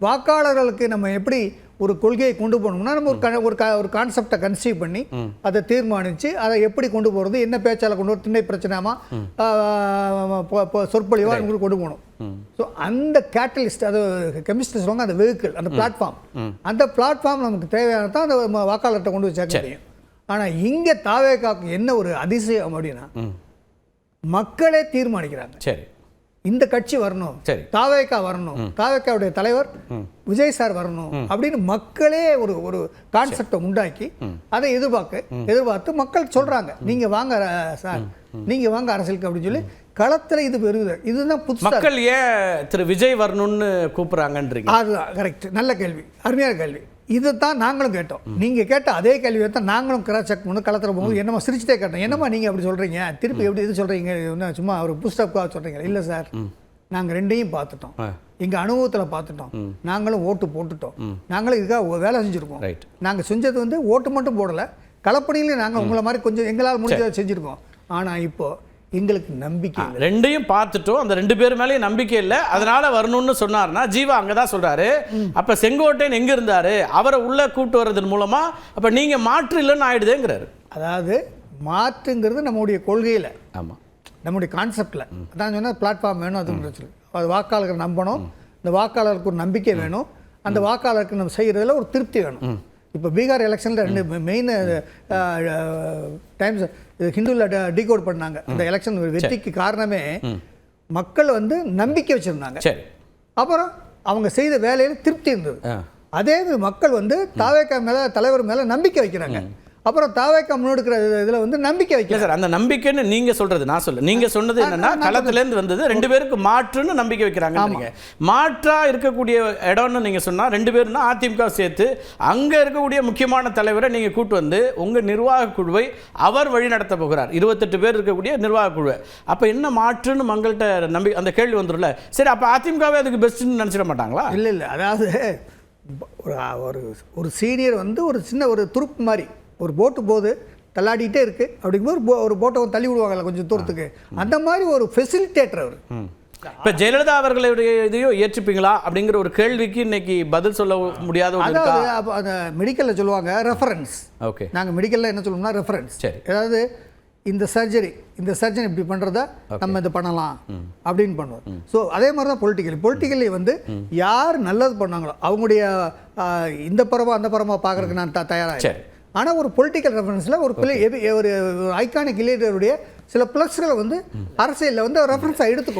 வாக்காளர்களுக்கு நம்ம எப்படி ஒரு கொள்கையை கொண்டு போகணும்னா நம்ம ஒரு கான்செப்டை கன்சீவ் பண்ணி அதை தீர்மானித்து அதை எப்படி கொண்டு போகிறது, என்ன பேச்சால் கொண்டு போகிறது, திண்ணை பிரச்சனையாமா சொற்பொழிவா கொண்டு போகணும். ஸோ அந்த கேட்டலிஸ்ட், அது கெமிஸ்ட் சொல்லுவாங்க, அந்த வெஹிக்கிள், அந்த பிளாட்ஃபார்ம் நமக்கு தேவையானதான் அந்த வாக்காளர்கிட்ட கொண்டு போய் சேர்க்க முடியும். ஆனால் இங்கே தாவேகாக்கு என்ன ஒரு அதிசயம் அப்படின்னா மக்களே தீர்மானிக்கிறாங்க. சரி, இந்த கட்சி வரணும், தாவேகா வரணும், தாவேகாவுடைய தலைவர் விஜய் சார் வரணும் அப்படின்னு மக்களே ஒரு கான்செப்டை உண்டாக்கி அதை எதிர்பார்த்து மக்கள் சொல்றாங்க, நீங்க வாங்க சார், நீங்க வாங்க அரசியலுக்கு அப்படின்னு சொல்லி களத்துல இது பெறுது. இதுதான் புதுசு. மக்கள் ஏன் திரு விஜய் வரணும்னு கூப்பிடுறாங்கன்றீங்க? அதுதான் கரெக்ட். நல்ல கேள்வி, அருமையான கேள்வி. இதுதான் நாங்களும் கேட்டோம். நீங்க கேட்ட அதே கேள்வியை தான் நாங்களும் கிராஸ் செக் பண்ணி களத்தில் போகும்போது என்னமா சிரிச்சுட்டே கேட்டோம், என்னமா நீங்க அப்படி சொல்றீங்க, திருப்பி எப்படி இது சொல்றீங்க, சும்மா ஒரு புஸ்டப்காக சொல்றீங்க? இல்லை சார், நாங்கள் ரெண்டையும் பார்த்துட்டோம், எங்கள் அனுபவத்தில் பார்த்துட்டோம், நாங்களும் ஓட்டு போட்டுட்டோம், நாங்களும் இதுக்காக வேலை செஞ்சுருக்கோம். நாங்கள் செஞ்சது வந்து ஓட்டு மட்டும் போடலை, களப்பணியிலையும் நாங்கள் உங்களை மாதிரி கொஞ்சம் எங்களால் முடிஞ்சதை செஞ்சுருக்கோம். ஆனால் இப்போ எங்களுக்கு நம்பிக்கை இல்லை. ரெண்டையும் பார்த்துட்டோம், அந்த ரெண்டு பேர் மேலேயும் நம்பிக்கை இல்லை, அதனால வரணும்னு சொன்னார்னா ஜீவா அங்கே தான் சொல்றாரு. அப்போ செங்கோட்டையன் எங்கே இருந்தாரு, அவரை உள்ள கூட்டு வர்றதன் மூலமா அப்போ நீங்கள் மாற்று இல்லைன்னு ஆயிடுதுங்கிறாரு. அதாவது மாற்றுங்கிறது நம்முடைய கொள்கையில், ஆமாம், நம்முடைய கான்செப்டில் அதான் சொன்னால் பிளாட்ஃபார்ம் வேணும், அது வாக்காளர்கள் நம்பணும், இந்த வாக்காளருக்கு ஒரு நம்பிக்கை வேணும், அந்த வாக்காளருக்கு நம்ம செய்கிறதுல ஒரு திருப்தி வேணும். இப்போ பீகார் எலெக்ஷனில் ரெண்டு மெயின் டைம்ஸ் ஹிந்துவில் டீகோட் பண்ணாங்க. அந்த எலெக்ஷன் வெற்றிக்கு காரணமே மக்கள் வந்து நம்பிக்கை வச்சுருந்தாங்க, அப்புறம் அவங்க செய்த வேலையில் திருப்தி இருந்தது. அதே மக்கள் வந்து தாவேகா மேலே, தலைவர் மேலே நம்பிக்கை வைக்கிறாங்க, அப்புறம் தாவேகா முன்னெடுக்கிற இதில் வந்து நம்பிக்கை வைக்கல சார். அந்த நம்பிக்கைன்னு நீங்கள் சொல்கிறது, நான் சொல்ல, நீங்கள் சொன்னது என்னன்னா களத்துலேருந்து வந்தது ரெண்டு பேருக்கு மாற்றுன்னு நம்பிக்கை வைக்கிறாங்க. மாற்றாக இருக்கக்கூடிய இடம்னு நீங்கள் சொன்னால் ரெண்டு பேருன்னா அதிமுக சேர்த்து அங்கே இருக்கக்கூடிய முக்கியமான தலைவரை நீங்கள் கூட்டு வந்து உங்கள் நிர்வாக குழுவை அவர் வழி நடத்த போகிறார். 28 பேர் இருக்கக்கூடிய நிர்வாக குழுவை. அப்போ என்ன மாற்றுன்னு மக்கள்கிட்ட நம்பி அந்த கேள்வி வந்துடும்ல. சரி, அப்போ அதிமுகவே அதுக்கு பெஸ்ட்டுன்னு நினச்சிட மாட்டாங்களா? இல்லை, அதாவது ஒரு சீனியர் வந்து ஒரு சின்ன ஒரு துருப்பு மாதிரி ஒரு போட்டு போது தள்ளாடிட்டே இருக்கு, அப்படிங்கும்போது ஒரு போட்டை தள்ளி விடுவாங்கல்ல கொஞ்சம் தூரத்துக்கு, அந்த மாதிரி ஒரு ஃபெசிலிட்டேட்டர் அவர். இப்போ ஜெயலலிதா அவர்களுடைய இதையும் ஏற்றுப்பீங்களா அப்படிங்கிற ஒரு கேள்விக்கு இன்னைக்கு பதில் சொல்ல முடியாத. அந்த மெடிக்கலில் சொல்லுவாங்க ரெஃபரன்ஸ். ஓகே, நாங்கள் மெடிக்கலில் என்ன சொல்லுவோம்னா ரெஃபரன்ஸ். சரி, அதாவது இந்த சர்ஜரி இப்படி பண்ணுறதா நம்ம இதை பண்ணலாம் அப்படின்னு பண்ணுவோம். ஸோ அதே மாதிரி தான் பொலிட்டிக்கலி வந்து யார் நல்லது பண்ணாங்களோ அவங்களுடைய இந்த பரமா அந்த பரமா பார்க்குறதுக்கு நான் தயாராக. ஆனால் ஒரு பொலிட்டிக்கல் ரெஃபரன்ஸில் ஒரு ஐகானிக் லீடருடைய சில பிளக்ஸ்களை வந்து அரசியலில் வந்து ரெஃபரன்ஸாக எடுத்துக்கணும்.